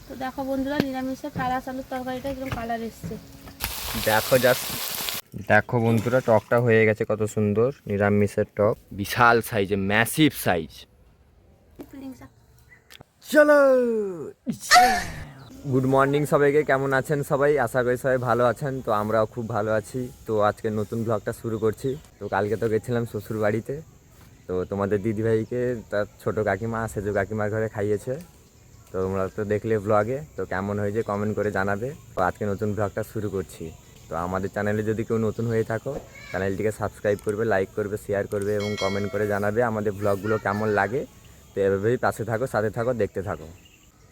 তো দেখো বন্ধুরা, নিরামিষের কালাস আলুর তরকারিটা একদম কালার এসছে। দেখো জাস্ট, দেখো বন্ধুরা, টকটা হয়ে গেছে কত সুন্দর। নিরামিষের টক, বিশাল সাইজে, ম্যাসিভ সাইজ। চলো, গুড মর্নিং সবাইকে। কেমন আছেন সবাই? আশা করি সবাই ভালো আছেন। তো আমরাও খুব ভালো আছি। তো আজকে নতুন ব্লগটা শুরু করছি। তো কালকে তো গেছিলাম শ্বশুর বাড়িতে। তো তোমাদের দিদিভাইকে তার ছোটো কাকিমা, সেজো কাকিমার ঘরে খাইয়েছে। তো তোমরা তো দেখলে ব্লগে, তো কেমন হয়েছে কমেন্ট করে জানাবে। তো আজকে নতুন ব্লগটা শুরু করছি। তো আমাদের চ্যানেলে যদি কেউ নতুন হয়ে থাকো, চ্যানেলটিকে সাবস্ক্রাইব করবে, লাইক করবে, শেয়ার করবে এবং কমেন্ট করে জানাবে আমাদের ব্লগগুলো কেমন লাগে। তো এভাবেই পাশে থাকো, সাথে থাকো, দেখতে থাকো।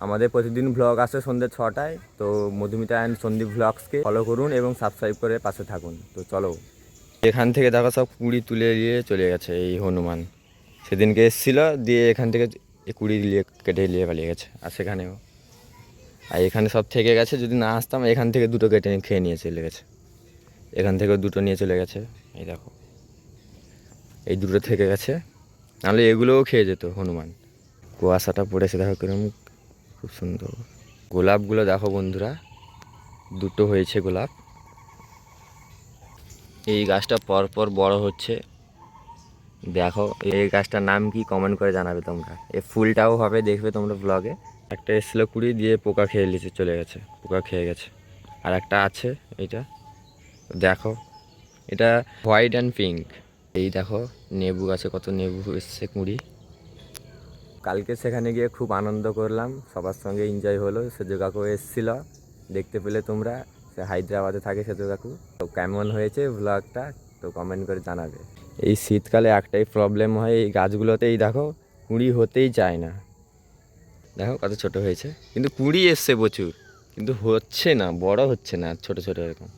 আমাদের প্রতিদিন ব্লগ আসে সন্ধ্যে 6টায়। তো মধুমিতা অ্যান্ড সন্দীপ ব্লগসকে ফলো করুন এবং সাবস্ক্রাইব করে পাশে থাকুন। তো চলো, এখান থেকে দেখো সব কুড়ি তুলে নিয়ে চলে গেছে এই হনুমান। সেদিনকে এসেছিল, দিয়ে এখান থেকে কুড়ি নিয়ে কেটে নিয়ে পালিয়ে গেছে। আর সেখানেও, আর এখানে সব থেকে গেছে। যদি না আসতাম, এখান থেকে দুটো কেটে খেয়ে নিয়ে চলে গেছে। এখান থেকেও দুটো নিয়ে চলে গেছে। এই দেখো, এই দুটো থেকে গেছে, নাহলে এগুলোও খেয়ে যেত হনুমান। কুয়াশাটা পড়েছে দেখো কিরকম, খুব সুন্দর। গোলাপগুলো দেখো বন্ধুরা, দুটো হয়েছে গোলাপ। এই গাছটা পরপর বড় হচ্ছে। দেখো এই গাছটার নাম কি কমেন্ট করে জানাবে তোমরা। এই ফুলটাও হবে, দেখবে তোমরা ব্লগে। একটা এসেছিলো কুড়ি, দিয়ে পোকা খেয়ে নিচে চলে গেছে, পোকা খেয়ে গেছে। আর একটা আছে এইটা, দেখো এটা হোয়াইট অ্যান্ড পিঙ্ক। এই দেখো নেবু গাছে কত নেবু এসছে কুড়ি। কালকে সেখানে গিয়ে খুব আনন্দ করলাম, সবার সঙ্গে এনজয় হলো। সেজো কাকু এসেছিল, দেখতে পেলে তোমরা। সে হায়দ্রাবাদে থাকে সেজো কাকু। তো কেমন হয়েছে ব্লগটা তো কমেন্ট করে জানাবে। এই শীতকালে একটাই প্রবলেম হয় এই গাছগুলোতে, এই দেখো কুঁড়ি হতেই চায় না। দেখো কত ছোট হয়েছে, কিন্তু কুঁড়ি এসছে প্রচুর, কিন্তু হচ্ছে না, বড় হচ্ছে না, ছোট ছোট এরকম।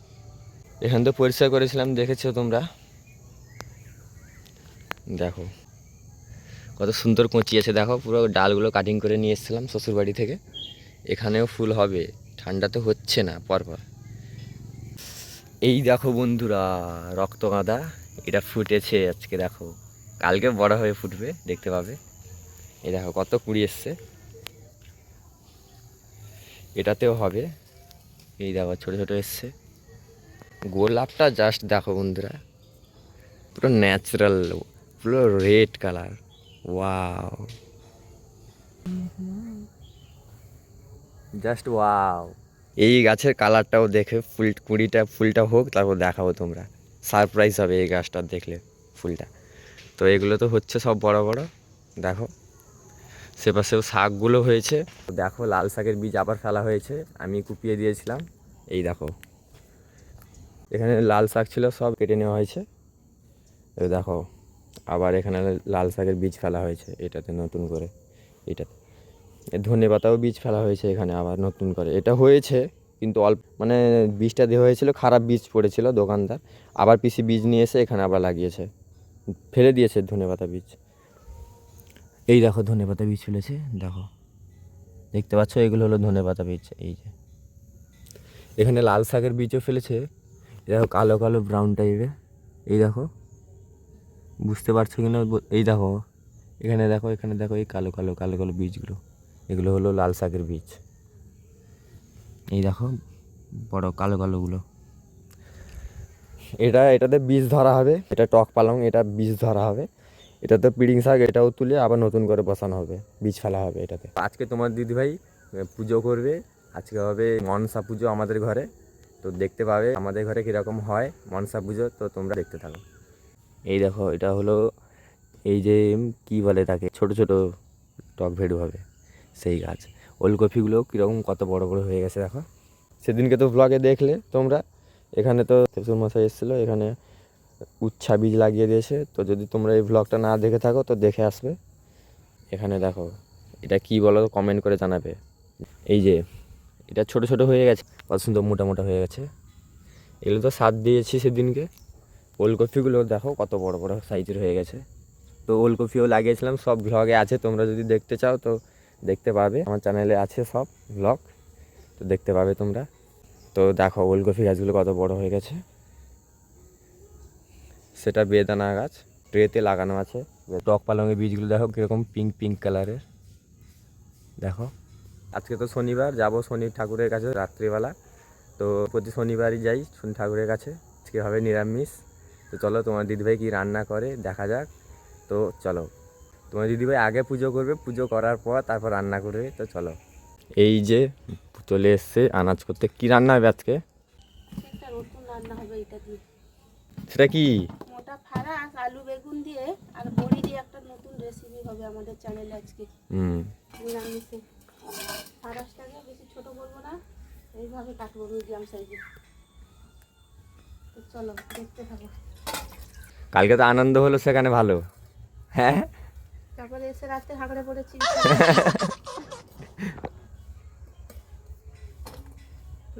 এখান তো পরিষ্কার করেছিলাম, দেখেছো তোমরা। দেখো কত সুন্দর কচি আছে, দেখো পুরো ডালগুলো কাটিং করে নিয়ে এসেছিলাম শ্বশুরবাড়ি থেকে। এখানেও ফুল হবে, ঠান্ডা তো হচ্ছে না পরপর। এই দেখো বন্ধুরা, রক্তগাঁদা, এটা ফুটেছে আজকে। দেখো কালকে বড় হয়ে ফুটবে, দেখতে পাবে। এই দেখো কত কুড়ি এসছে, এটাতেও হবে। এই দেখো ছোট ছোট এসছে। গোলাপটা জাস্ট দেখো বন্ধুরা, পুরো ন্যাচারাল, পুরো red colour. Wow, just wow. এই গাছের কালারটাও দেখে ফুলটা হোক, তারপর দেখাবো তোমরা। সারপ্রাইজ হবে এই গাছটা দেখলে, ফুলটা। তো এগুলো তো হচ্ছে সব বড় বড়, দেখো। সেপাশেও শাকগুলো হয়েছে। দেখো লাল শাকের বীজ আবার ফেলা হয়েছে, আমি কুপিয়ে দিয়েছিলাম। এই দেখো, এখানে লাল শাক ছিল, সব কেটে নেওয়া হয়েছে। এই দেখো, আবার এখানে লাল শাকের বীজ ফেলা হয়েছে এটাতে নতুন করে। এটাতে ধনে পাতাও বীজ ফেলা হয়েছে এখানে আবার নতুন করে। এটা হয়েছে কিন্তু অল্প, মানে বীজটা দেওয়া হয়েছিল, খারাপ বীজ পড়েছিল দোকানদার। আবার পিসি বীজ নিয়ে এসে এখানে আবার লাগিয়েছে, ফেলে দিয়েছে ধনে পাতা বীজ। এই দেখো ধনে পাতা বীজ ফেলেছে, দেখো দেখতে পাচ্ছ, এগুলো হলো ধনে পাতা বীজ। এই যে এখানে লাল শাকের বীজও ফেলেছে, দেখো কালো কালো ব্রাউন টাইপের। এই দেখো, বুঝতে পারছো কি না? এই দেখো, এখানে দেখো, এখানে দেখো, এই কালো কালো কালো কালো বীজগুলো, এগুলো হলো লাল শাকের বীজ। এই দেখো বড় কালো কালোগুলো। এটাতে বীজ ধরা হবে, এটা টক পালং, এটা বীজ ধরা হবে। এটাতে পিড়িং শাক, এটাও তুলে আবার নতুন করে বসানো হবে, বীজ ফেলা হবে এটাতে। আজকে তোমার দিদিভাই পুজো করবে, আজকে হবে মনসা পুজো আমাদের ঘরে। তো দেখতে পাবে আমাদের ঘরে কীরকম হয় মনসা পুজো, তো তোমরা দেখতে থাকো। এই দেখো, এটা হলো এই যে কি বলে তাকে, ছোট ছোট টক ভেড়ু হবে সেই গাছ। ওলকপিগুলো কীরকম কত বড় বড় হয়ে গেছে দেখো। সেদিনকে তো ব্লগে দেখলে তোমরা, এখানে তো শ্বশুর মশাই এসেছিলো, এখানে উচ্ছা বীজ লাগিয়ে দিয়েছে। তো যদি তোমরা এই ব্লগটা না দেখে থাকো তো দেখে আসবে। এখানে দেখো, এটা কি বলো কমেন্ট করে জানাবে। এই যে এটা ছোট ছোট হয়ে গেছে, কত সুন্দর মোটা মোটা হয়ে গেছে। এগুলো তো সার দিয়েছি সেদিনকে। ওলকপিগুলো দেখো কত বড় বড় সাইজের হয়ে গেছে। তো ওলকপিও লাগিয়েছিলাম, সব ব্লগে আছে, তোমরা যদি দেখতে চাও তো দেখতে পাবে, আমার চ্যানেলে আছে সব ব্লগ, তো দেখতে পাবে তোমরা। তো দেখো ওলকপি গাছগুলো কত বড় হয়ে গেছে। সেটা বেদানা গাছ, ট্রেতে লাগানো আছে। টক পালংয়ের বীজগুলো দেখো কীরকম পিঙ্ক পিঙ্ক কালারের, দেখো আজকে তো শনিবার, যাব শনি ঠাকুরের কাছে রাত্রিবেলা। তো প্রতি শনিবারই যাই শনি ঠাকুরের কাছে। আজকে হবে নিরামিষ। তো চলো তোমার দিদিভাই কী রান্না করে দেখা যাক। তো চলো, তোমার দিদিভাই আগে পুজো করবে, পুজো করার পর তারপর রান্না করবে। তো চলো, এই যে চলে এসছে আনাজ করতে। কি রান্না হবে আজকে? একটা নতুন রান্না হবে এটা দিয়ে, সেটা কি? মোটা ফারাস আলু বেগুন দিয়ে আর বড়ি দিয়ে একটা নতুন রেসিপি হবে আমাদের চ্যানেলে আজকে নিরামিষে। ফারাসটাকে বেশি ছোট করবো না, এইভাবে কাটবো মিডিয়াম সাইজে। তো চলো দেখতে থাকো। কালকে তো আনন্দ হলো সেখানে, ভালো। হ্যাঁ, তারপরে এসে রাতে হাঁকড়ে পড়েছি।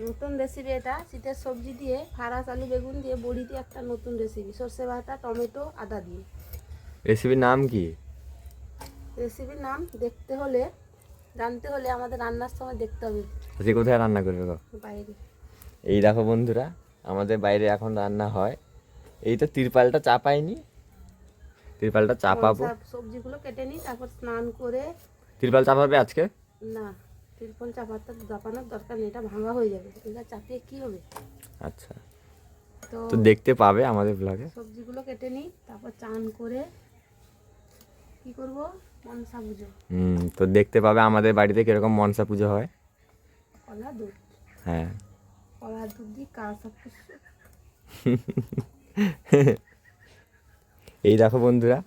নতুন রেসিপি এটা, শীতের সবজি দিয়ে ফারাস আলু বেগুন দিয়ে বড়ি দিয়ে একটা নতুন রেসিপি, সর্ষে বাটা টমেটো আদা দিয়ে। রেসিপির নাম কি? রেসিপির নাম দেখতে হলে, জানতে হলে আমাদের রান্নার সময় দেখতে হবে। যে কোথায় রান্না করবে গো? বাইরে। এই দেখো বন্ধুরা, আমাদের বাইরে এখন রান্না হয়। এই তো তিরপালটা চাপাইনি, তিরপালটা চাপাবো। সব সবজিগুলো কেটে নিই, তারপর স্নান করে। তিরপাল চাপাবে আজকে? না, তিরপল চাপানোর দরকার নেই, এটা ভাঙা হয়ে যাবে, এটা চাপিয়ে কি হবে। আচ্ছা, তো তো দেখতে পাবে আমাদের ব্লগে। সবজিগুলো কেটে নিই, তারপর চান করে কি করব, মনসা পুজো। তো দেখতে পাবে আমাদের বাড়িতে কিরকম মনসা পুজো হয়। কলা দুধ, হ্যাঁ, কলা দুধ দিয়ে কাজ সব কিছু। এই দেখো বন্ধুরা,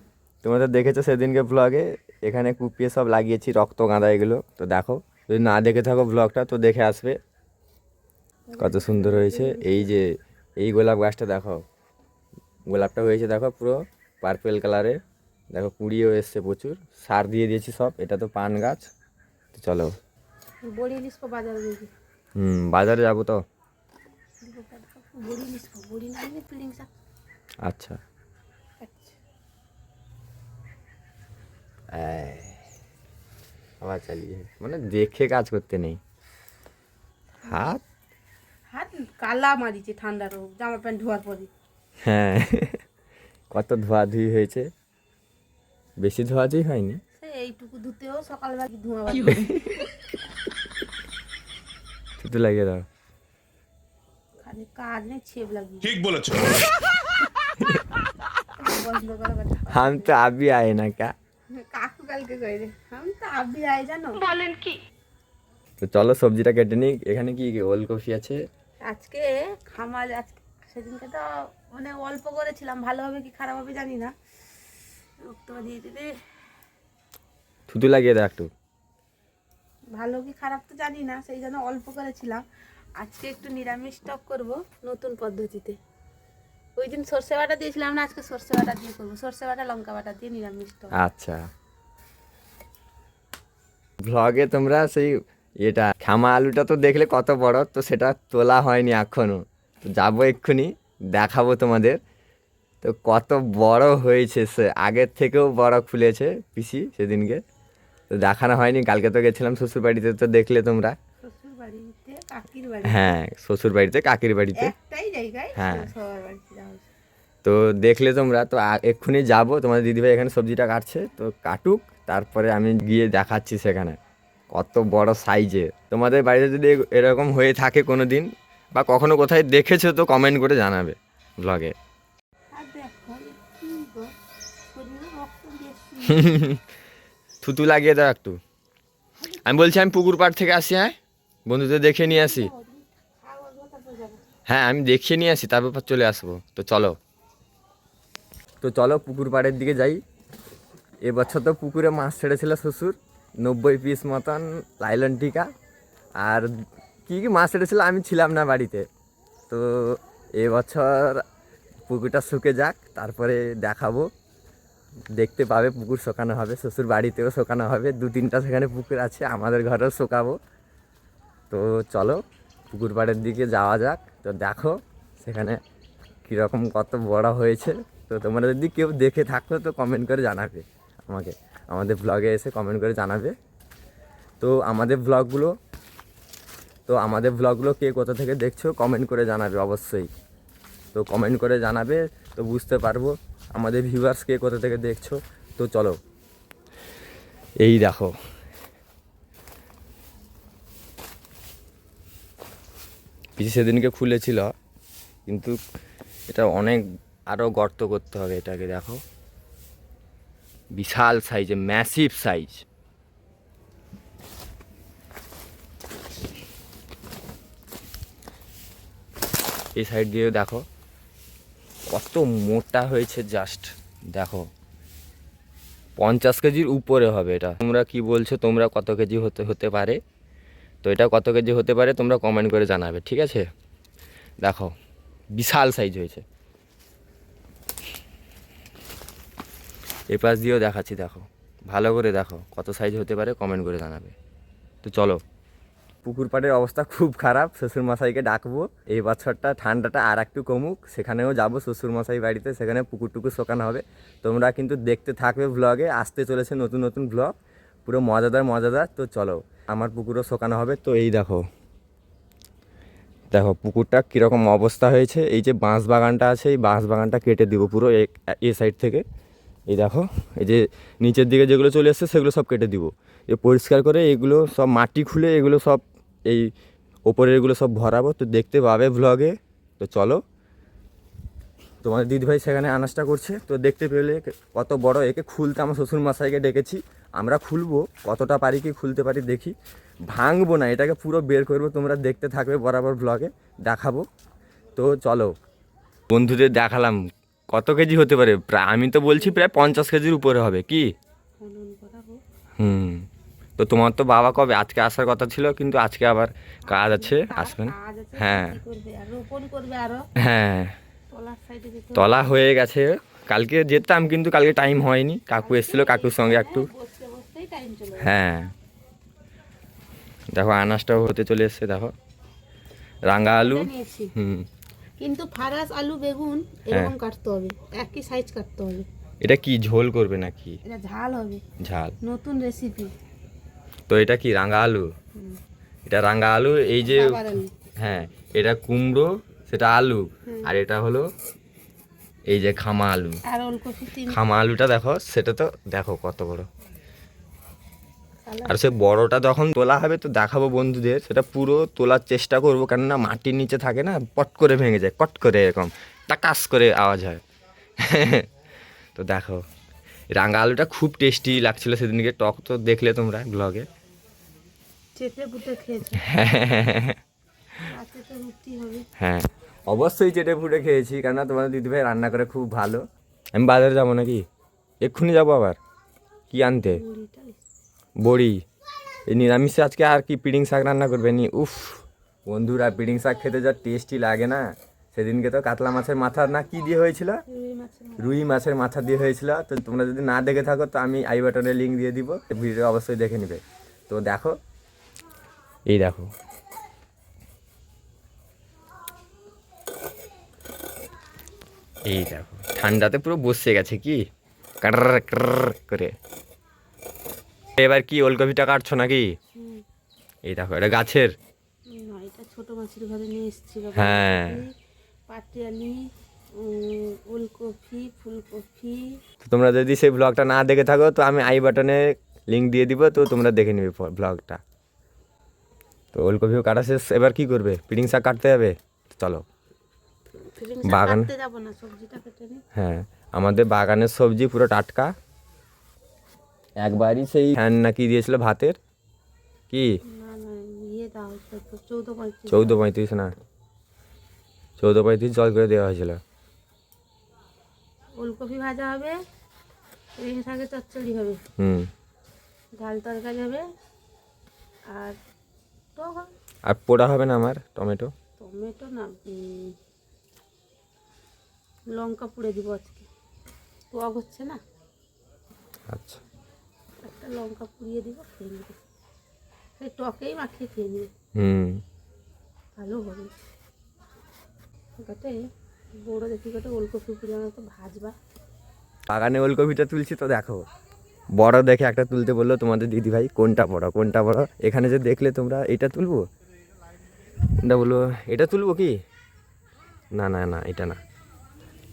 তোমরা তো দেখেছো সেদিনকে ব্লগে, এখানে কুপিয়ে সব লাগিয়েছি রক্ত গাঁদা এগুলো। তো দেখো, যদি না দেখে থাকো ব্লগটা তো দেখে আসবে, কত সুন্দর হয়েছে। এই যে এই গোলাপ গাছটা দেখো, গোলাপটা হয়েছে দেখো পুরো পার্পেল কালারের। দেখো কুড়িয়েও এসছে প্রচুর, সার দিয়ে দিয়েছি সব। এটা তো পান গাছ। তো চলো, বড়ি লিসবো বাজারে দেখি। বাজারে যাবো তো। বড়ি লিসবো, বড়ি না নিলে পিলিং শাক। আচ্ছা, আচ্ছা, আবার চালিয়ে মানে দেখে কাজ করতে নেই। হাত হাত কালা মারিছে ঠান্ডার জামা প্যান্ট ধোয়ার পরে। হ্যাঁ, কত ধোয়াধুয়ি হয়েছে, বেশি ধোয়াধুয়ি হয়নি। সে এইটুকু ধুতেও সকালবেলা ধোঁয়া বাড়ি। থুতু লাগিয়ে দাও। খালি কাজ নেই, ছেপ লাগিয়ে। ঠিক বলেছো। বন্ধ করো কথা। हम तो अभी आए ना क्या। কাকু কালকে কই রে, আমি তো আবি আই জানো। বলেন কি? তো চলো সবজিটা কেটে নিই। এখানে কি কি ওলকপি আছে। আজকে খামার, আজকে সেদিনকে তো মানে অল্প করেছিলাম, ভালো হবে কি খারাপ হবে জানি না। রক্ত দিয়ে দিতে, থুতু লাগিয়ে দাও একটু। ভালো কি খারাপ তো জানি না, সেই জন্য অল্প করেছিলাম। আজকে একটু নিরামিষ টক করব নতুন পদ্ধতিতে। ওই দিন সর্ষে বাটা দিয়েছিলাম না, আজকে সর্ষে বাটা দিয়ে করবো, সর্ষে বাটা লঙ্কা বাটা দিয়ে নিরামিষ টক। আচ্ছা, ব্লগে তোমরা সেই এটা খামা আলুটা তো দেখলে কত বড়, তো সেটা তোলা হয়নি এখনো। তো যাবো এক্ষুনি, দেখাবো তোমাদের। তো কত বড় হয়েছে, সে আগের থেকেও বড় খুলেছে পিসি সেদিনকে। তো দেখানো হয়নি, কালকে তো গেছিলাম শ্বশুর বাড়িতে, তো দেখলে তোমরা। শ্বশুর বাড়িতে কাকির বাড়ি, হ্যাঁ, শ্বশুর বাড়িতে কাকির বাড়িতে। একটাই জায়গায় হ্যাঁ। সবার বাড়িতে যাওয়া হয়েছে। তো দেখলে তোমরা। তো এক্ষুনি যাব, তোমাদের দিদিভাই এখানে সবজিটা কাটছে, তো কাটুক, তারপরে আমি গিয়ে দেখাচ্ছি সেখানে কত বড় সাইজে। তোমাদের বাড়িতে যদি এরকম হয়ে থাকে কোনো দিন, বা কখনো কোথায় দেখেছো, তো কমেন্ট করে জানাবে ব্লগে। আর দেখো এ কি গো, শরীরে রক্ত বেশি। থুতু লাগিয়ে দাও একটু। আমি বলছি আমি পুকুর পাড় থেকে আসি, হ্যাঁ বন্ধুদের দেখে নিয়ে আসি। খাওয়া দাওয়া তারপর যাবো। হ্যাঁ, আমি দেখিয়ে নিয়ে আসি, তারপর চলে আসবো। তো চলো, তো চলো পুকুর পাড়ের দিকে যাই। এবছর তো পুকুরে মাছ ছেড়েছিল শ্বশুর, 90 পিস মতন লাইলন টিকা। আর কী কী মাছ ছেড়েছিল আমি ছিলাম না বাড়িতে। তো এবছর পুকুরটা শুকে যাক, তারপরে দেখাবো। দেখতে পাবে, পুকুর শোকানো হবে, শ্বশুর বাড়িতেও শোকানো হবে। 2-3টা সেখানে পুকুর আছে, আমাদের ঘরেও শোকাবো। তো চলো পুকুর পাড়ের দিকে যাওয়া যাক। তো দেখো সেখানে কীরকম কত বড় হয়েছে। তো তোমরা যদি কেউ দেখে থাকো তো কমেন্ট করে জানাবে আমাকে, আমাদের ব্লগে এসে কমেন্ট করে জানাবে। তো আমাদের ব্লগগুলো কে কোথা থেকে দেখছো কমেন্ট করে জানাবে অবশ্যই। তো কমেন্ট করে জানাবে, তো বুঝতে পারবো আমাদের ভিউয়ার্স কে কোথা থেকে দেখছো। তো চলো, এই দেখো পিসি সেদিনকে খুলেছিল, কিন্তু এটা অনেক আরও গর্ত করতে হবে এটাকে। দেখো বিশাল সাইজে, ম্যাসিভ সাইজ। এই সাইড দিয়ে দেখো কত মোটা হয়েছে, জাস্ট দেখো 50 কেজির উপরে হবে এটা। তোমরা কি বলছো, তোমরা কত কেজি হতে পারে? তো এটা কত কেজি হতে পারে তোমরা কমেন্ট করে জানাবে, ঠিক আছে? দেখো বিশাল সাইজ হয়েছে। এই পাশ দিয়েও দেখাচ্ছি, দেখো ভালো করে দেখো কত সাইজ হতে পারে, কমেন্ট করে জানাবে। তো চলো, পুকুর পাড়ের অবস্থা খুব খারাপ, শ্বশুরমশাইকে ডাকবো এই বছরটা, ঠান্ডাটা আর একটু কমুক, সেখানেও যাবো শ্বশুরমশাই বাড়িতে, সেখানে পুকুরটুকু শোকানো হবে। তোমরা কিন্তু দেখতে থাকবে ব্লগে, আসতে চলেছে নতুন নতুন ব্লগ, পুরো মজাদার মজাদার। তো চলো, আমার পুকুরও শোকানো হবে। তো এই দেখো দেখো পুকুরটা কীরকম অবস্থা হয়েছে। এই যে বাঁশ বাগানটা আছে, এই বাঁশ বাগানটা কেটে দিব পুরো এই সাইড থেকে। এই দেখো এই যে নিচের দিকে যেগুলো চলে এসছে সেগুলো সব কেটে দিব, এ পরিষ্কার করে এগুলো সব মাটি খুলে এগুলো সব এই ওপরের এগুলো সব ভরাবো। তো দেখতে পাবে ব্লগে। তো চলো, তোমার দিদিভাই সেখানে আনাজটা করছে, তো দেখতে পেলে কত বড়। একে খুলতে আমার শ্বশুরমশাইকে ডেকেছি, আমরা খুলবো, কতটা পারি কি খুলতে পারি দেখি, ভাঙবো না, এটাকে পুরো বের করবো। তোমরা দেখতে থাকবে বরাবর ব্লগে, দেখাবো। তো চলো, বন্ধুদের দেখালাম কত কেজি হতে পারে। প্রায় আমি তো বলছি প্রায় 50 কেজির উপরে হবে কি। তো তোমার তো বাবা কবে আজকে আসার কথা ছিল, কিন্তু আজকে আবার কাজ আছে, আসবেন। হ্যাঁ হ্যাঁ, তলা হয়ে গেছে, কালকে যেতাম কিন্তু কালকে টাইম হয়নি, কাকু এসেছিলো, কাকুর সঙ্গে একটু। হ্যাঁ দেখো আনাজটাও হতে চলে এসছে, দেখো রাঙা আলু। কিন্তু ফারাস আলু বেগুন এরকম কাটতে হবে, একই সাইজ কাটতে হবে। এটা কি ঝোল করবে নাকি? এটা ঝাল হবে, ঝাল নতুন রেসিপি। তো এটা কি রাঙা আলু? এটা রাঙা আলু, এই যে হ্যাঁ এটা কুমড়ো, সেটা আলু, আর এটা হলো এই যে খামা আলু। আর ওলকপি, খামা আলুটা দেখো, সেটা তো দেখো কত বড়। আর সে বড়টা যখন তোলা হবে তো দেখাবো বন্ধুদের, সেটা পুরো তোলার চেষ্টা করবো, কেননা মাটির নিচে থাকে না, পট করে ভেঙে যায়, কট করে এরকম টাকাস করে আওয়াজ হয়। তো দেখো রাঙা আলুটা খুব টেস্টি লাগছিল সেদিনকে, টক তো দেখলে তোমরা ব্লগে। হ্যাঁ অবশ্যই চেটে ফুটে খেয়েছি, কেননা তোমার দিদিভাই রান্না করে খুব ভালো। আমি বাজারে যাবো নাকি, এক্ষুনি যাবো আবার কি আনতে, বড়ি। এই নিরামিষে আজকে আর কি পিড়িং শাক রান্না করবে নি। উফ বন্ধুরা, পিড়িং শাক খেতে যা টেস্টি লাগে না। সেদিনকে তো কাতলা মাছের মাথা না কি দিয়ে হয়েছিল, রুই মাছের মাথা দিয়ে হয়েছিল। তো তোমরা যদি না দেখে থাকো তো আমি আই বাটনে লিঙ্ক দিয়ে দিব, ভিডিও অবশ্যই দেখে নেবে। তো দেখো এই দেখো এই দেখো ঠান্ডাতে পুরো বসে গেছে কি কাটার করে। এবার কি ওলকপিটা কাটছো নাকি? এই দেখো এটা গাছের, এটা ছোট মাছের ঘরে নিয়ে এসেছিল। হ্যাঁ পাটিয়ালি, ওলকপি, ফুলকপি। তোমরা যদি সেই ব্লগটা না দেখে থাকো তো আমি আই বাটনে লিঙ্ক দিয়ে দিব, তো তোমরা দেখে নিবে ব্লগটা। তো ওলকপিও কাটা শেষ, এবার কি করবে? পিড়িং শাক কাটতে যাবে। চলো বাগান, হ্যাঁ আমাদের বাগানের সবজি পুরো টাটকা, একবারই সেই ফ্যান নাকি দিয়েছিল ভাতের, কি 14:35 না 14:35 জল করে দেওয়া হয়েছিল। ওলকপি ভাজা হবে, পিড়িং শাকের চচ্চড়ি হবে, ডাল তরকারি হবে, আর আর পোড়া হবে না আমার টমেটো না, লঙ্কা পুড়ে দিব আজকে, টক হচ্ছে না। আচ্ছা একটা লঙ্কা পুড়িয়ে দিব, খেয়ে নেবে, সেই টকেই মাখিয়ে খেয়ে নেবে, ভালো হবে। কটে বড় দেখি কটে ওলকপি পুড়ে আমাকে ভাজবা। বাগানে ওলকপিটা তুলছি তো দেখো, বড় দেখে একটা তুলতে বললো তোমাদের দিদিভাই, কোনটা বড় কোনটা বড়। এখানে যে দেখলে তোমরা, এটা তুলবো, এটা বললো এটা তুলবো কি, না না না এটা না,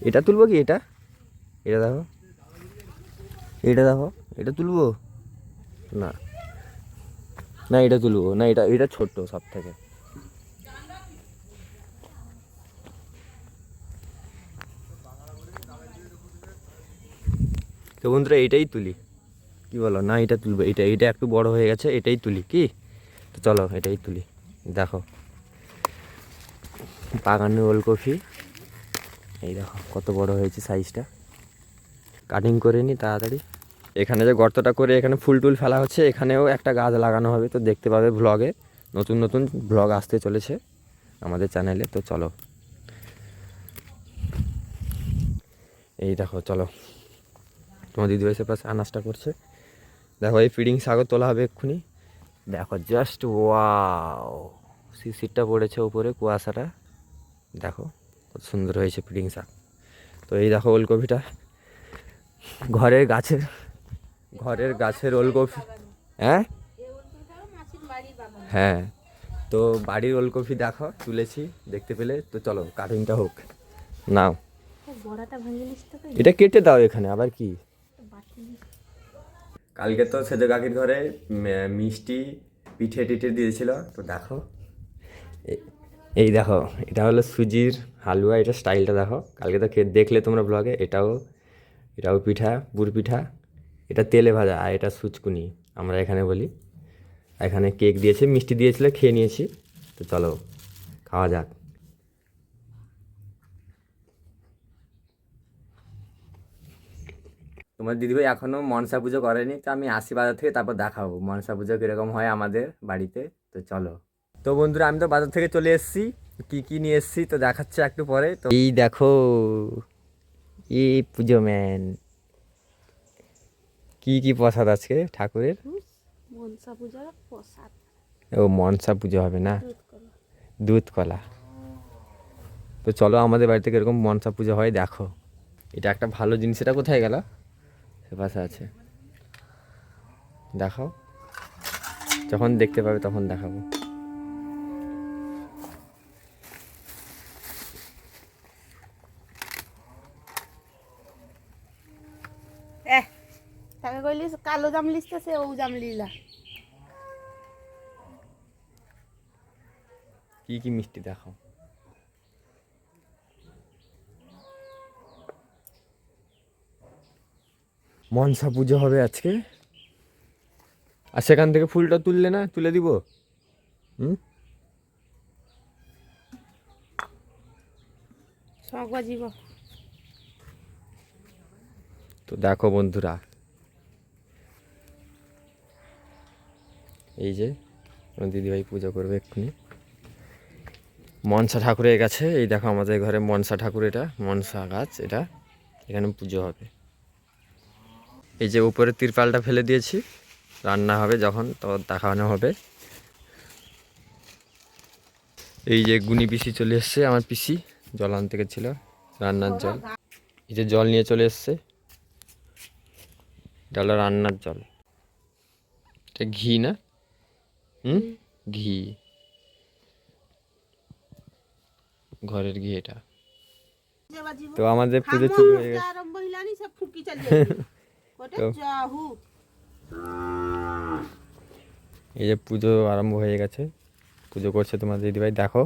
এটা তুলবো কি, এটা এটা দেখো, এটা দেখো, এটা তুলবো না, না এটা তুলবো না, এটা এটা ছোট্ট সব থেকে। তো বন্ধুরা এইটাই তুলি, কি বলো? না এটা তুলবো, এইটা একটু বড় হয়ে গেছে, এটাই তুলি কি? তো চলো এটাই তুলি। দেখো বাগানের ওলকপি, এই দেখো কত বড় হয়েছে সাইজটা। কাটিং করে নিই তাড়াতাড়ি। এখানে যে গর্তটা করে এখানে ফুল টুল ফেলা হচ্ছে, এখানেও একটা গাছ লাগানো হবে, তো দেখতে পাবে ভ্লগে। নতুন নতুন ভ্লগ আসতে চলেছে আমাদের চ্যানেলে। তো চলো, এই দেখো চলো, তোমার দিদিভাই সে পাশে আনাজটা করছে। দেখো এই ফিডিং শাকও তোলা হবে এক্ষুনি। দেখো জাস্ট ওয়াও, শিশিরটা পড়েছে উপরে, কুয়াশাটা দেখো কত সুন্দর হয়েছে ফিডিং শাক। তো এই দেখো ওলকপিটা, ঘরের গাছের ওলকপি। হ্যাঁ এই ওলকপিটাও মাসির বাড়ির বাগান। হ্যাঁ, তো বাড়ির ওলকপি দেখো তুলেছি, দেখতে পেলে। তো চলো কাটিংটা হোক, নাও বড়াটা ভেঙে নিস তো। এটা কেটে দাও এখানে আবার কি। কালকে তো সেজো কাকির ঘরে মিষ্টি পিঠে টিঠে দিয়েছিল। তো দেখো এই দেখো, এটা হলো সুজির হালুয়া, এটা স্টাইলটা দেখো। কালকে তো খেয়ে দেখলে তোমরা ব্লগে। এটাও পিঠা, গুড় পিঠা। এটা তেলে ভাজা, আর এটা সুচকুনি আমরা এখানে বলি। এখানে কেক দিয়েছে, মিষ্টি দিয়েছিল, খেয়ে নিয়েছি। তো চলো খাওয়া যাক। তোমার দিদিভাই এখনও মনসা পুজো করেনি, তো আমি আসি বাজার থেকে, তারপর দেখাবো মনসা পুজো কীরকম হয় আমাদের বাড়িতে। তো চলো। তো বন্ধুরা আমি তো বাজার থেকে চলে এসেছি, কি কি নিয়ে এসেছি তো দেখাচ্ছে একটু পরে। তো এই দেখো, এই পুজো ম্যান, কি কি প্রসাদ আজকে ঠাকুরের? মনসা পূজার প্রসাদ, ও মনসা পুজো হবে না, দুধ কলা। দুধ কলা। তো চলো আমাদের বাড়িতে কীরকম মনসা পুজো হয় দেখো। এটা একটা ভালো জিনিস, এটা কোথায় গেল? সে পাশে আছে, দেখাও। যখন দেখতে পাবে তখন দেখাবো। তাকে কইলিস কালো জাম লিখতেছে, ও জাম লিলা। কি কি মিষ্টি দেখাও। মনসা পুজো হবে আজকে, আর সেখান থেকে ফুলটা তুললে না, তুলে দিব। শখ বাজিব। তো দেখো বন্ধুরা, এই যে আমার দিদিভাই পুজো করবে এক্ষুনি। মনসা ঠাকুরের কাছে, এই দেখো আমাদের ঘরে মনসা ঠাকুর, এটা মনসা গাছ, এটা এখানে পুজো হবে। এই যে উপরে তিরপালটা ফেলে দিয়েছি, রান্না হবে যখন তো দেখানো হবে। এই যে গুনি পিসি চলে এসছে, আমার পিসি জল আনতে গেছিল, রান্নার জল। এই যে জল নিয়ে চলে এসছে, এটা হলো রান্নার জল। এটা ঘি না? ঘি, ঘরের ঘি এটা। তো আমাদের পুজো শুরু হয়ে গেছে। আরম্ভ হইলানি সব ফুকি চালিয়ে ওটা তো যাহু। এই যে পুজো আরম্ভ হয়ে গেছে, পুজো করছে তোমার দিদিভাই দেখো।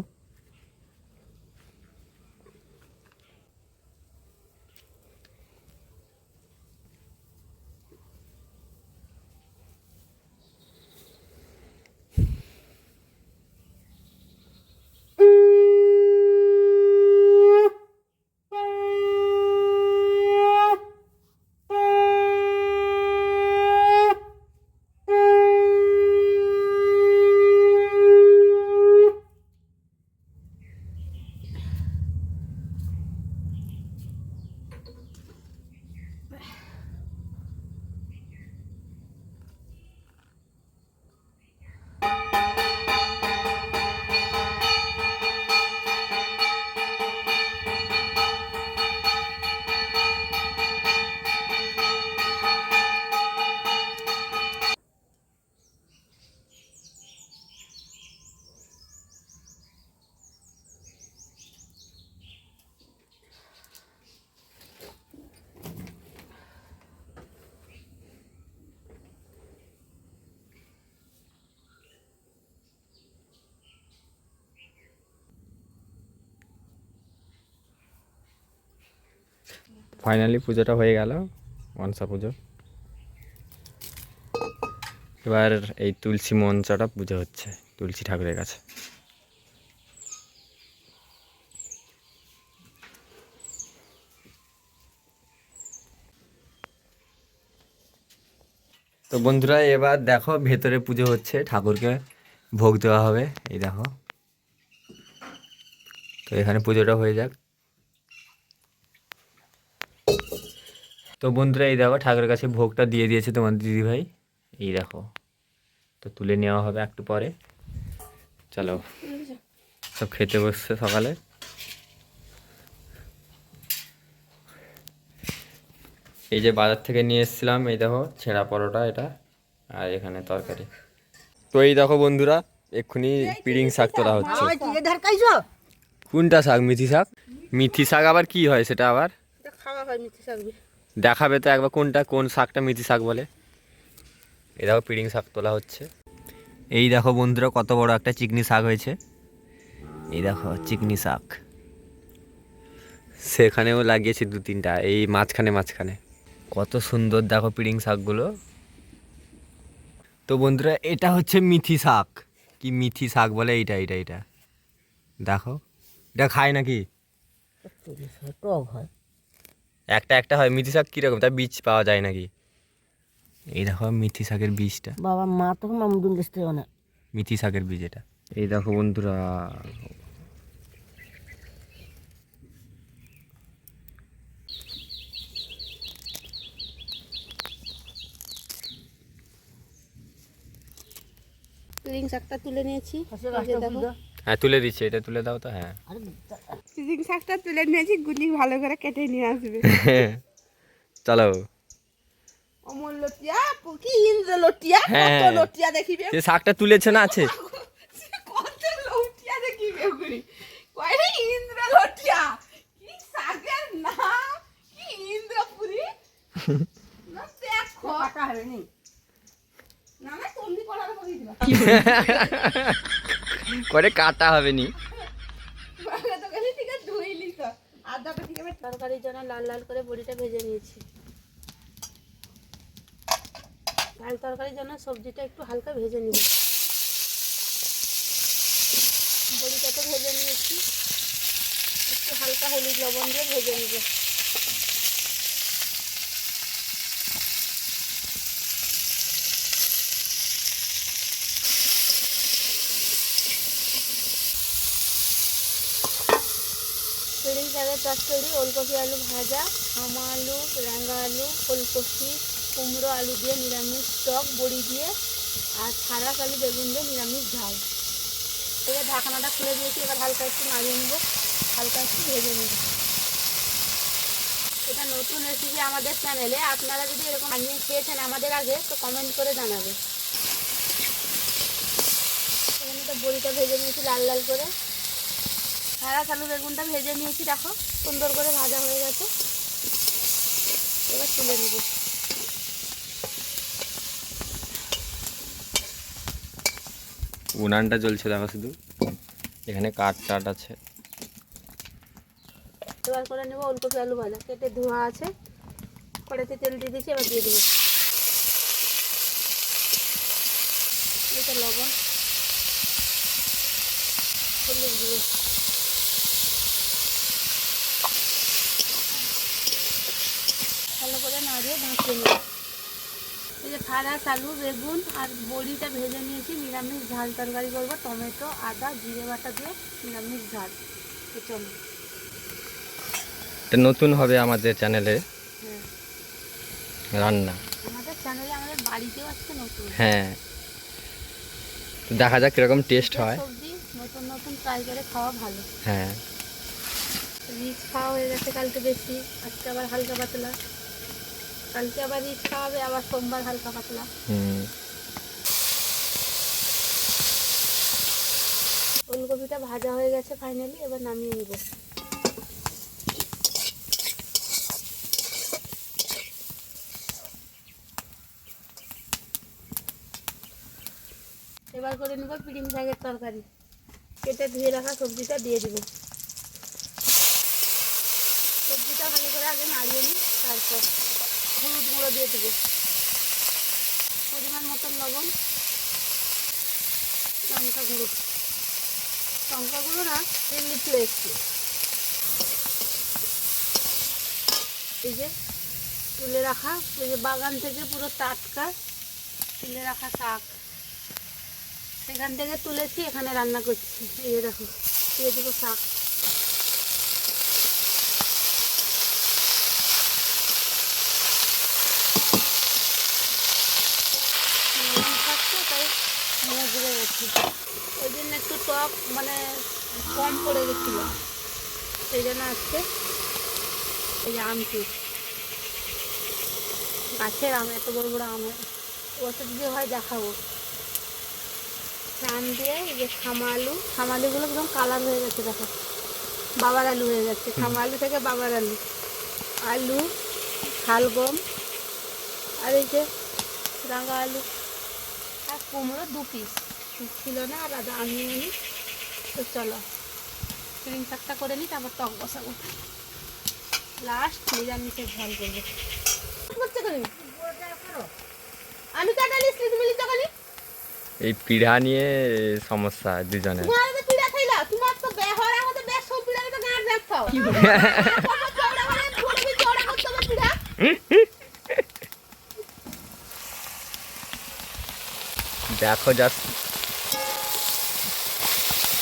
ফাইনালি পুজোটা হয়ে গেল, মনসা পুজো। এবার এই তুলসী মঞ্চটা পুজো হচ্ছে তুলসী ঠাকুরের কাছে। তো বন্ধুরা এবার দেখো ভেতরে পুজো হচ্ছে, ঠাকুরকে ভোগ দেওয়া হবে। এই দেখো, তো এখানে পুজোটা হয়ে যাক। তো বন্ধুরা এই দেখো ঠাকুরের কাছে ভোগটা দিয়ে দিয়েছে তোমার দিদিভাই। এই দেখো, তো তুলে নেওয়া হবে একটু পরে। চলো সব খেতে বসছে সকালে। এই যে বাজার থেকে নিয়ে এসেছিলাম, এই দেখো ছেঁড়া পরোটা এটা, আর এখানে তরকারি। তো এই দেখো বন্ধুরা এক্ষুনি পিড়িং শাক তোলা হচ্ছে। কোনটা শাক? মিথি শাক। মিথি শাক আবার কি হয় সেটা? আবার খাওয়া হয় মিথি শাক। দেখাবে তো একবার কোনটা, কোন শাকটা মিথি শাক বলে। এই দেখো পিড়িং শাক তোলা হচ্ছে। এই দেখো বন্ধুরা কত বড় একটা চিকনি শাক হয়েছে। এই দেখো চিকনি শাক, সেখানেও লাগিয়েছি 2-3টা এই মাঝখানে। কত সুন্দর দেখো পিড়িং শাকগুলো। তো বন্ধুরা এটা হচ্ছে মিথি শাক, কি মিথি শাক বলে এইটা দেখো। এটা খায় নাকি? টক হয়, একটা হয়। মিথি শাক কীরকম, তার বীজ পাওয়া যায় নাকি? এই দেখো মিথি শাকের বীজটা, বাবা মা তখন মামুদুল দেখতে অনেক মিথি শাকের বীজ এটা। এই দেখো বন্ধুরা পিড়িং শাকটা তুলে নিয়েছি। হ্যাঁ তুলে দিচ্ছি, এটা তুলে দাও তো। হ্যাঁ পিড়িং শাকটা তুলে নিয়েছি, গুনি ভালো করে কেটে নিয়ে আসবে। চলো। অমর লটিয়া কি ইন্দ্র লটিয়া, কত লটিয়া দেখিবে। যে শাকটা তুলেছে না আছে, কত লটিয়া দেখিবে গুনি। কয়রে ইন্দ্র লটিয়া, কি শাকের নাম, কি ইন্দ্রপুরি। না দেখো কাটা হবে নি, না না তুমি কলার বলি দিবা করে কাটা হবে নি। তরকারির জন্য লাল লাল করে বড়িটা ভেজে নিয়েছি। ডাল তরকারির জন্য সবজিটা একটু হালকা ভেজে নিব। বড়িটা তো ভেজে নিয়েছি, একটু হালকা হলুদ লবণ দিয়ে ভেজে নিব। পিড়িং শাকের চচ্চড়ি, ওলকপি আলু ভাজা, হামা আলু, রাঙা আলু, ফুলকপি, কুমড়ো আলু দিয়ে নিরামিষ টক, বড়ি দিয়ে, আর ছাড়া আলু বেগুন দিয়ে নিরামিষ ঝাল। এবার ঢাকনাটা খুলে দিয়েছি, এবার হালকা একটু নাড়িয়ে নেব, হালকা একটু ভেজে নেব। এটা নতুন রেসিপি আমাদের চ্যানেলে, আপনারা যদি এরকম বানিয়ে খেয়েছেন আমাদের আগে তো কমেন্ট করে জানাবে। এখানে তো বড়িটা ভেজে নিয়েছি লাল লাল করে, ছাড়া আলু বেগুনটা ভেজে নিয়েছি, দেখো সুন্দর করে ভাজা হয়ে গেছে। এবার তুলে নেব। উনানটা জ্বলছে দেখো, শুধু এখানে কাঠ টাট আছে। এবার করে নেব ওলকপি আলু ভাজা, কেটে ধোয়া আছে, কড়াইতে তেল দিয়ে দিয়েছি, এবার দিয়ে দেবো এটা লবণ, হলুদ গুঁড়ো, ভালো করে নাড়িয়ে ভাজিয়ে নেব। এই যে ফারাস আলু বেগুন আর বড়িটা ভেজে নিয়েছি, নিরামিষ ঝাল তরকারি করবো, টমেটো আদা জিরে বাটা দিয়ে নিরামিষ ঝাল। তো চলো, এটা নতুন হবে আমাদের চ্যানেলে হ্যাঁ রান্না। আমাদের চ্যানেলে, আমাদের বাড়িতেও আজকে নতুন। হ্যাঁ তো দেখা যাক কিরকম টেস্ট হয়। সবজি নতুন নতুন ট্রাই করে খাওয়া ভালো। হ্যাঁ রিচ খাওয়া হয়ে গেছে কালকে বেশি, আজকে আবার হালকা পাতলা, কালকে আবার রিচ খাওয়াবে, আবার সোমবার হালকা পাতলা। ফুলকপিটা ভাজা হয়ে গেছে ফাইনালি, এবার নামিয়ে নিব। এবার করে নেব পিড়িং শাকের তরকারি, কেটে ধুয়ে রাখা সবজিটা দিয়ে দিব। সবজিটা ভালো করে আগে নাড়িয়ে নিই, তারপর হলুদ গুঁড়ো দিয়ে দেবো, পরিমাণ মতন লবণ, লঙ্কা গুঁড়ো। লঙ্কা গুঁড়ো না এমনি চলে এসছে। এই যে তুলে রাখা, ওই যে বাগান থেকে পুরো টাটকা তুলে রাখা শাক, সেখান থেকে তুলেছি, এখানে রান্না করছি। এই যে দেখো, দিয়ে দেবো শাক। তাই মজুরে গেছি, ওই জন্য একটু টক মানে কম পড়ে গেছিলো, সেই জন্য আজকে এই যে আমচুর গাছের আম, এত বড় বড় আম, ওটা দিয়ে হয় দেখাবো। আম দিয়ে এই যে খামালুগুলো একদম কালার হয়ে গেছে, দেখো বাবার আলু হয়ে গেছে, খামালু থেকে বাবার আলু, আলু, শালগম, আর এই যে রাঙা আলু, আর কুমড়ো 2 পিস ছিল না, আর আমি নিই। তো চলো চিংড়ি শাকটা করে নিই, তারপর টক বসাবো, লাস্ট নিরামিষের ঝাল করবো। আমি কাটালিস তুমি লিখতে পারি। এই পিড়া নিয়ে সমস্যা দুজনের। তোমার তো পিড়া খাইলা, তোমার তো বেহরা মতো বেশ সব পিড়া তো গাঁট রাখছো। চড়া করে পুরো চড়া করতে হবে পিড়া। দেখো জাস্ট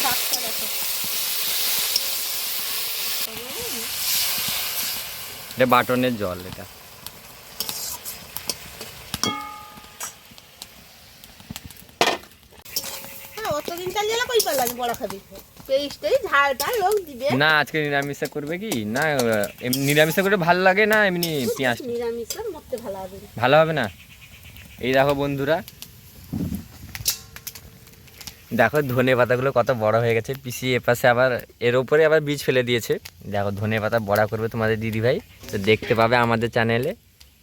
শাকটা দেখো, এটা বাটনের জল, এটা হ্যাঁ অতদিন চালিয়ে কই পারলাম বড় খাবি পেস্টই ঝালটা লোক দিবে না। আজকে নিরামিষা করবে কি না? এমনি নিরামিষা করে ভালো লাগে না এমনি পেঁয়াজ নিরামিষের মধ্যে ভালো হবে না। ভালো হবে না? এই দেখো বন্ধুরা, দেখো ধনে পাতাগুলো কত বড় হয়ে গেছে। পিসি এপাশে আবার এর উপরে আবার বীজ ফেলে দিয়েছে। দেখো ধনে পাতা বড়া করবে তোমাদের দিদিভাই, তো দেখতে পাবে আমাদের চ্যানেলে।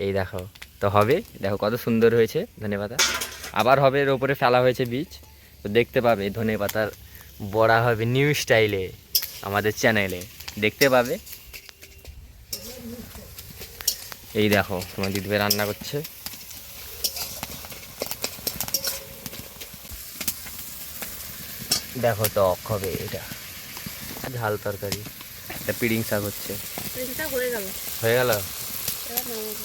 এই দেখো তো হবে, দেখো কত সুন্দর হয়েছে ধনে পাতা। আবার হবে, এর উপরে ফেলা হয়েছে বীজ, তো দেখতে পাবে ধনে পাতার বড়া হবে নিউ স্টাইলে আমাদের চ্যানেলে, দেখতে পাবে। এই দেখো তোমার দিদিভাই রান্না করছে। দেখো টক হবে এটা, ঝাল তরকারি। এটা পিড়িং শাক হচ্ছে, প্রিন্টটা হয়ে গেল, হয়ে গেল। এবার নামাবো।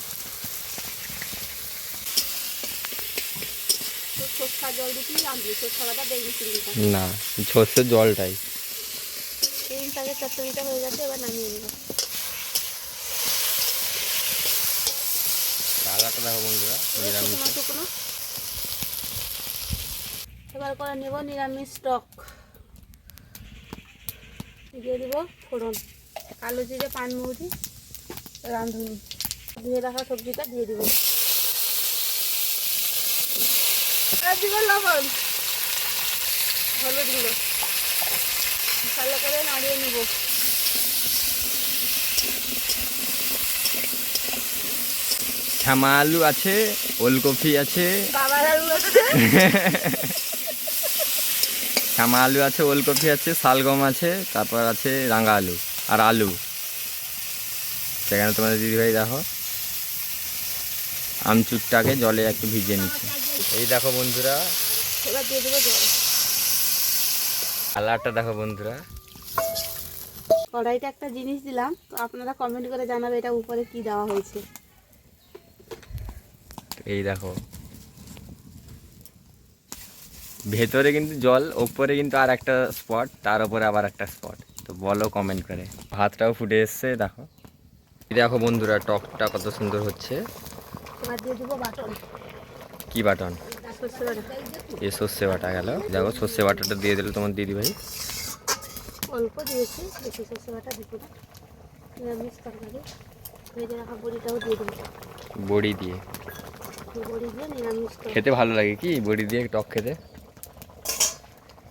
তো সরষা জল দিতেই আনবি, সরষাটা দেখবি চিংড়িটা, না, সর্ষের জলটাই। চিংড়িটাকে চচ্চড়িটা হয়ে গেছে, এবার নামিয়ে নেবো। কালারটা দেখো বন্ধুরা, নিরামিষ। শুকনো শুকনো এবার করে নেব নিরামিষ টক, দিয়ে দেব ফোড়ন, কালো জিরে, পানমৌরি, রাঁধুনি, ধুয়ে রাখা সবজিটা দিয়ে দেবো, আর দিব লবণ, হলুদ গুঁড়ো, ভালো করে নাড়িয়ে নেব। ছামা আলু আছে, ওলকপি আছে, বাবার আলু আছে, ছামা আলু আছে, ওলকপি আছে, শালগম আছে, তারপর আছে রাঙা আলু আর আলু। সেখানে তোমাদের দিদিভাই দেখো আমচুরটাকে জলে একটু ভিজিয়ে নিচ্ছে। এই দেখো বন্ধুরা, এবার দিয়ে দেবো জল। কালারটা দেখো বন্ধুরা। কড়াইতে একটা জিনিস দিলাম, তো আপনারা কমেন্ট করে জানাবে এটা উপরে কি দেওয়া হয়েছে। এই দেখো ভেতরে কিন্তু জল, ওপরে কিন্তু আর একটা স্পট, তার উপরে আবার একটা স্পট। তো বলো কমেন্ট করে। ভাতটাও ফুটে এসছে দেখো। এই দেখো বন্ধুরা, টকটা কত সুন্দর হচ্ছে। এবার দিয়ে দেবো বাটন, কি বাটন? সরষে বাটা, এই সর্ষে বাটা গেল। দেখো সর্ষে বাটাটা দিয়ে দিল তোমার দিদিভাই। অল্প দিয়েছি, বেশি সরষে বাটা দিব না। নিরামিষ তরকারি, ভেজে রাখা বড়িটাও দিয়ে দেবো, বড়ি দিয়ে বড়ি দিয়ে নিরামিষ টক। খেতে ভালো লাগে কি বড়ি দিয়ে টক খেতে?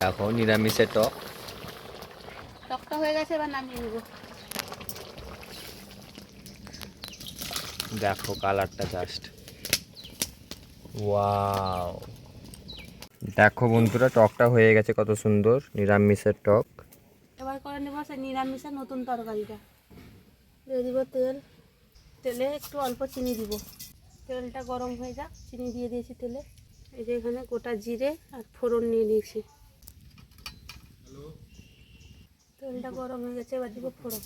দেখো নিরামিষের টক। টকটা হয়ে গেছে, এবার নামিয়ে নেবো। দেখো কালারটা জাস্ট ওয়াও। দেখো বন্ধুরা, টকটা হয়ে গেছে কত সুন্দর নিরামিষের টক। এবার করে নেবো সেই নিরামিষের নতুন তরকারিটা। দিয়ে দিব তেল তেলে একটু অল্প চিনি দিব। তেলটা গরম হয়ে যাক, চিনি দিয়ে দিয়েছি তেলে। এই যে এখানে গোটা জিরে আর ফোড়ন নিয়ে নিয়েছি। তেলটা গরম হয়ে গেছে, এবার দিব ফোড়ন।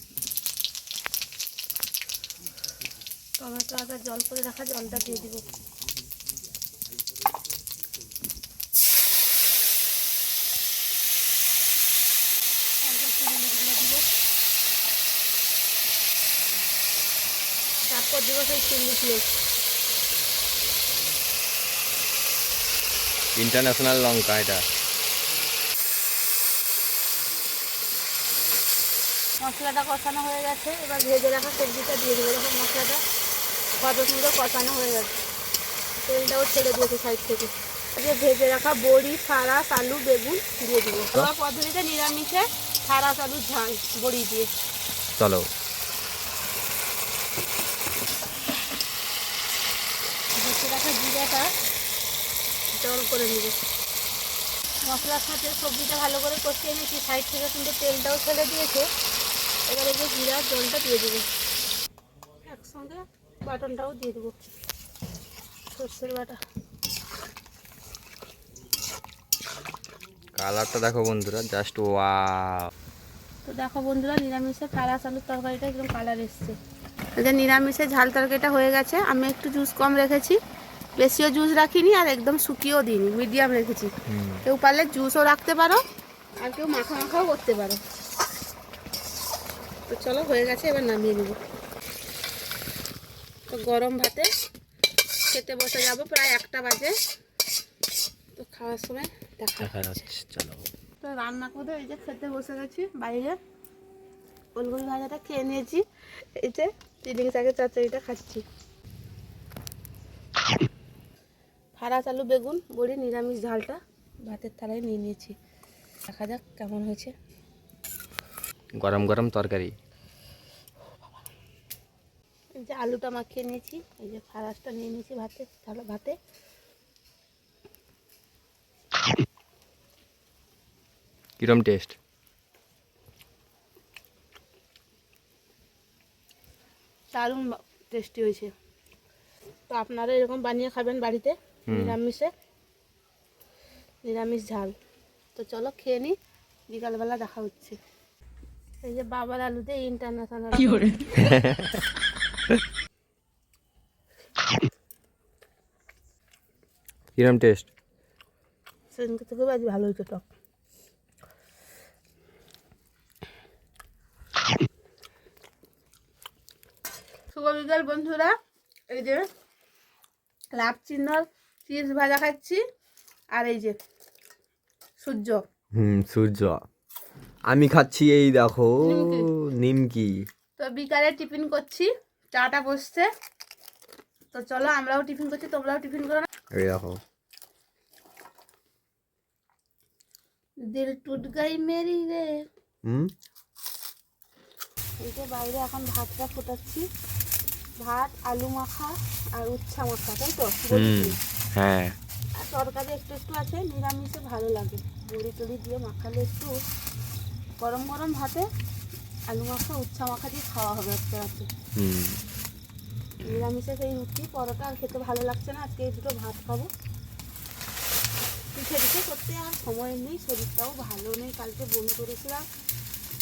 টমেটো আগে জল করে রাখা জলটা দিয়ে দিব। তারপর দিব সেই চিলি ফ্লেক্স। ইন্টারন্যাশনাল লঙ্কা এটা। মশলাটা কষানো হয়ে গেছে, এবার ভেজে রাখা সবজিটা দিয়ে দেবো। যখন মশলাটা কত সুন্দর কষানো হয়ে গেছে, তেলটাও ছেড়ে দিয়েছে সাইড থেকে। আজকে ভেজে রাখা বড়ি, সারাস, আলু, বেগুন দিয়ে দিব। আমার পদ্ধতিতে নিরামিষে সারাস আলুর ঝাল বড়ি দিয়ে। চলো ভেজে রাখা জিরাটা জল করে নেব। মশলার সাথে সবজিটা ভালো করে কষিয়ে নিয়েছি, সাইড থেকে কিন্তু তেলটাও ছেড়ে দিয়েছে। এবারে যে জিরার জলটা দিয়ে দেবো, একসঙ্গে বাটনটাও দিয়ে দেবো, সর্ষের বাটা। কালারটা দেখো বন্ধুরা, জাস্ট ওয়াও। তো দেখো বন্ধুরা, নিরামিষে সারাস আলুর তরকারিটা একদম কালার এসছে। এই যে নিরামিষে ঝাল তরকারিটা হয়ে গেছে। আমি একটু জুস কম রেখেছি, বেশিও জুস রাখিনি আর একদম শুকিয়েও দিইনি, মিডিয়াম রেখেছি। কেউ পারলে জুসও রাখতে পারো আর কেউ মাখা মাখাও করতে পারো। তো চলো, হয়ে গেছে, এবার নামিয়ে নেব। তো গরম ভাতে খেতে বসে যাব, প্রায় 1টা বাজে। তো খাওয়ার সময় দেখা যাচ্ছে। চলো তো রান্না করে এই যে খেতে বসে গেছি বাইরে। ওলকপি ভাজাটা খেয়ে নিয়েছি, এই যে চিলি শাকের চচ্চড়িটা খাচ্ছি। সারাস আলু, বেগুন, বড়ি, নিরামিষ ঝালটা ভাতের থালায় নিয়ে নিয়েছি। দেখা যাক কেমন হয়েছে। গরম গরম তরকারি। এই যে আলুটা মাখিয়ে নিয়েছি, এই যে ফারাসটা নিয়ে নিয়েছি ভাতে থালা ভাতে। কিরম টেস্ট? দারুণ টেস্টি হয়েছে। তো আপনারা এরকম বানিয়ে খাবেন বাড়িতে, নিরামিষ ঝাল। তো চলো খেয়ে নিই, বিকালবেলা দেখা হচ্ছে। এই যে বাবার আলুতে ইন্টারন্যাশনাল। কিরম টেস্ট? সেদিনকে থেকে আজ ভালো হয়েছে টক। শুভ বিকাল বন্ধুরা, এই যে লাভ চিহ্নর চিপস ভাজা খাচ্ছি, আর এই যে সূর্য। সূর্য। আমি খাচ্ছি এই দেখো নিমকি। তো বিকালে টিফিন করছি, চাটা বসছে। তো চলো আমরাও টিফিন করছি, তোমরাও টিফিন করো না। এই দেখো দিল টুট গাই মেরি রে। এই যে বাইরে এখন ভাতটা ফোটাচ্ছি, ভাত, আলু মাখা আর উচ্ছা মাখা, তাই তো? হ্যাঁ। আর তরকারি একটু একটু আছে, নিরামিষে ভালো লাগে। বড়ি টড়ি দিয়ে মাখালে একটু গরম গরম ভাতে আলু মাখা, উচ্ছা মাখা দিয়ে খাওয়া হবে আজকে রাতে। নিরামিষে সেই রুটি পরোটা আর খেতে ভালো লাগছে না, আজকে এই দুটো ভাত খাবো। পিঠে পিঠে করতে আর সময় নেই, শরীরটাও ভালো নেই, কালকে বমি করেছিলাম,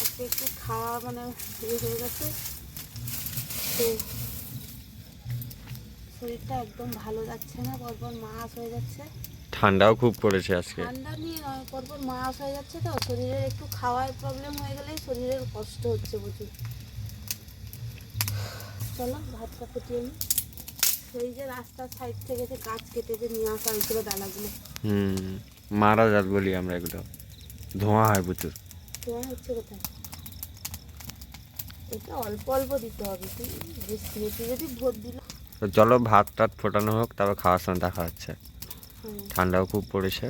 আজকে একটু খাওয়া মানে ইয়ে হয়ে গেছে। তো শরীরটা একদম ভালো যাচ্ছে না, পরপর মাস হয়ে যাচ্ছে। ঠান্ডাও খুব পড়েছে আজকে। ঠান্ডা নিয়ে নয়, পরপর মাস হয়ে যাচ্ছে, তো শরীরের একটু খাওয়ার প্রবলেম হয়ে গেলেই শরীরের কষ্ট হচ্ছে প্রচুর। চলো ভাতটা ফুটিয়ে নিই। সেই যে রাস্তার সাইড থেকে যে গাছ কেটে যে নিয়ে আসা হয়েছিল ডালাগুলো, মারা যাত বলি আমরা, এগুলো ধোঁয়া হয় প্রচুর। ধোঁয়া হচ্ছে কোথায়? এটা অল্প অল্প দিতে হবে, বেশি বেশি যদি ভোট দিল। তো চলো ভাত টাত ফোটানো হোক, তারপর খাওয়ার সময় দেখা হচ্ছে। হুম। ঠান্ডাও খুব পড়েছে।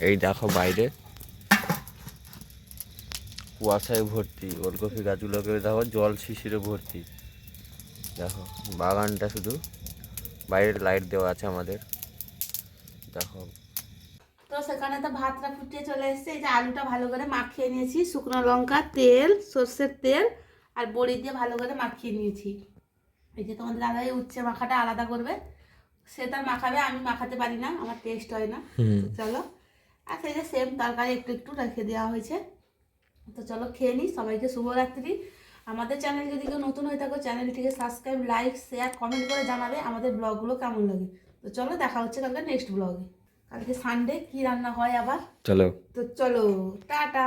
এই দেখো বাইরে কুয়াশায় ভর্তি, ওলকপি গাছগুলোকে দেখো জল শিশিরে ভর্তি। দেখো বাগানটা শুধু, বাইরের লাইট দেওয়া আছে আমাদের, দেখো। তো সেখানে তো ভাতটা ফুটিয়ে চলে এসেছে। এই যে আলুটা ভালো করে মাখিয়ে নিয়েছি, শুকনো লঙ্কা, তেল, সর্ষের তেল আর বড়ি দিয়ে ভালো করে মাখিয়ে নিয়েছি। এই যে তোমাদের দাদাই উচ্ছে মাখাটা আলাদা করবে, সে তার মাখাবে, আমি মাখাতে পারি না, আমার টেস্ট হয় না। তো চলো, আর সেই যে সেম তরকারি একটু একটু রেখে দেওয়া হয়েছে। তো চলো খেয়ে নিই, সবাইকে শুভরাত্রি। আমাদের চ্যানেল যদি কেউ নতুন হয়ে থাকো, চ্যানেলটিকে সাবস্ক্রাইব, লাইক, শেয়ার, কমেন্ট করে জানাবে আমাদের ব্লগগুলো কেমন লাগে। তো চলো দেখা হচ্ছে কালকে নেক্সট ব্লগে। কালকে সানডে, কি রান্না হয় আবার। চলো। তো চলো, টাটা।